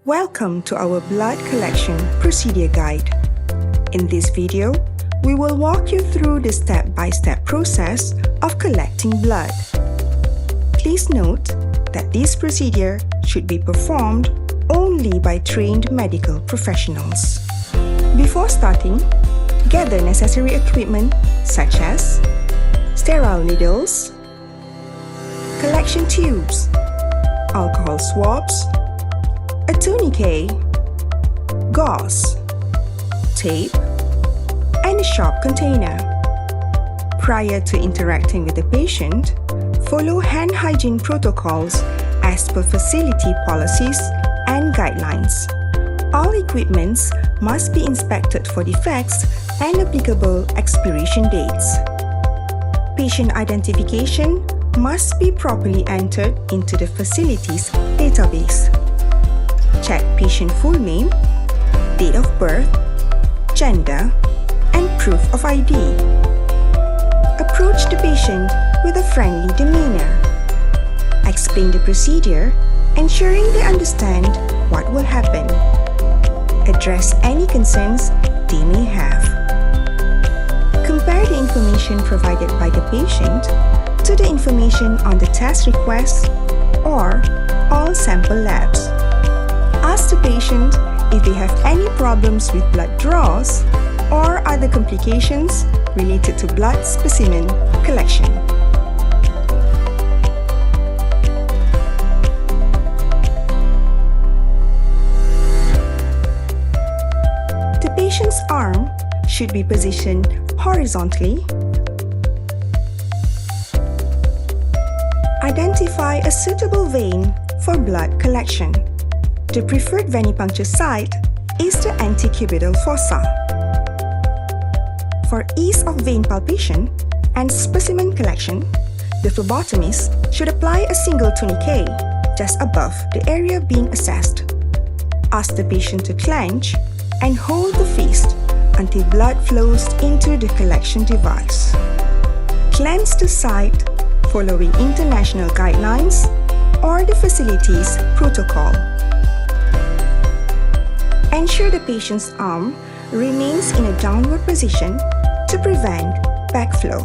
Welcome to our blood collection procedure guide. In this video, we will walk you through the step-by-step process of collecting blood. Please note that this procedure should be performed only by trained medical professionals. Before starting, gather necessary equipment such as sterile needles, collection tubes, alcohol swabs, a tourniquet, gauze, tape, and a sharp container. Prior to interacting with the patient, follow hand hygiene protocols as per facility policies and guidelines. All equipments must be inspected for defects and applicable expiration dates. Patient identification must be properly entered into the facility's database. Check patient full name, date of birth, gender, and proof of ID. Approach the patient with a friendly demeanor. Explain the procedure, ensuring they understand what will happen. Address any concerns they may have. Compare the information provided by the patient to the information on the test request or all sample labs. Ask the patient if they have any problems with blood draws or other complications related to blood specimen collection. The patient's arm should be positioned horizontally. Identify a suitable vein for blood collection. The preferred venipuncture site is the antecubital fossa. For ease of vein palpation and specimen collection, the phlebotomist should apply a single tourniquet just above the area being assessed. Ask the patient to clench and hold the fist until blood flows into the collection device. Cleanse the site following international guidelines or the facility's protocol. Ensure the patient's arm remains in a downward position to prevent backflow.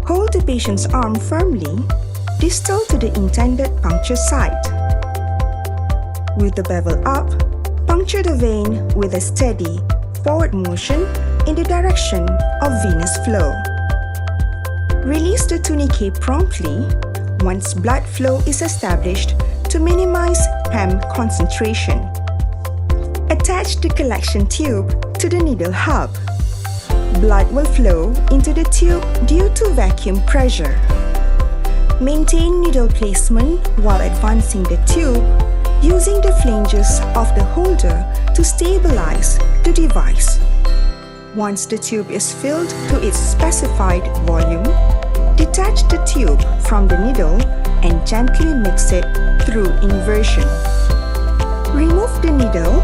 Hold the patient's arm firmly distal to the intended puncture site. With the bevel up, puncture the vein with a steady forward motion in the direction of venous flow. Release the tourniquet promptly once blood flow is established to minimize PEM concentration. Attach the collection tube to the needle hub. Blood will flow into the tube due to vacuum pressure. Maintain needle placement while advancing the tube using the flanges of the holder to stabilize the device. Once the tube is filled to its specified volume, detach the tube from the needle and gently mix it through inversion. Remove the needle.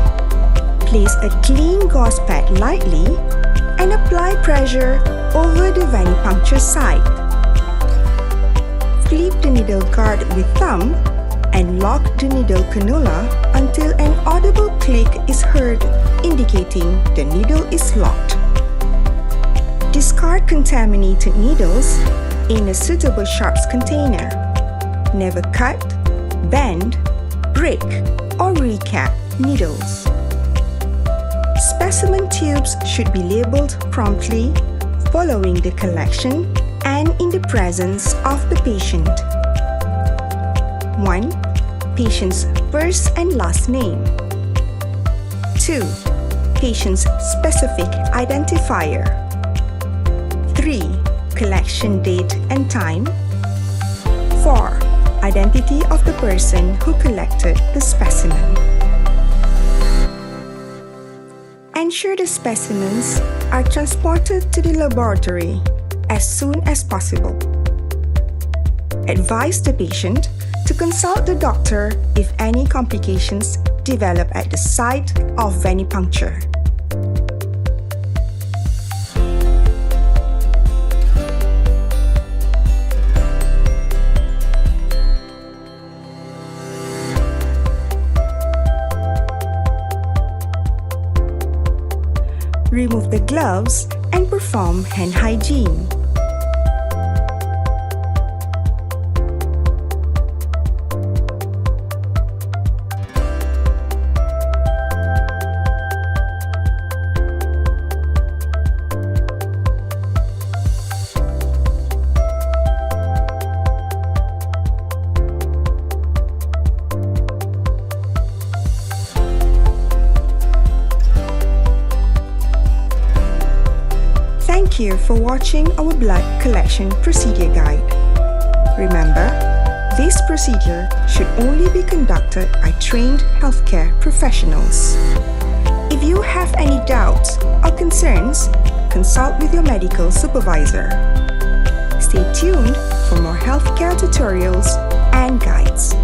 Place a clean gauze pad lightly and apply pressure over the venipuncture site. Flip the needle guard with thumb and lock the needle cannula until an audible click is heard indicating the needle is locked. Discard contaminated needles in a suitable sharps container. Never cut, bend, break, or recap needles. Specimen tubes should be labeled promptly following the collection and in the presence of the patient. 1. Patient's first and last name. 2. Patient's specific identifier. 3. Collection date and time. 4. Identity of the person who collected the specimen. Ensure the specimens are transported to the laboratory as soon as possible. Advise the patient to consult the doctor if any complications develop at the site of venipuncture. remove the gloves, and perform hand hygiene. Thank you for watching our blood collection procedure guide. Remember, this procedure should only be conducted by trained healthcare professionals. If you have any doubts or concerns, consult with your medical supervisor. Stay tuned for more healthcare tutorials and guides.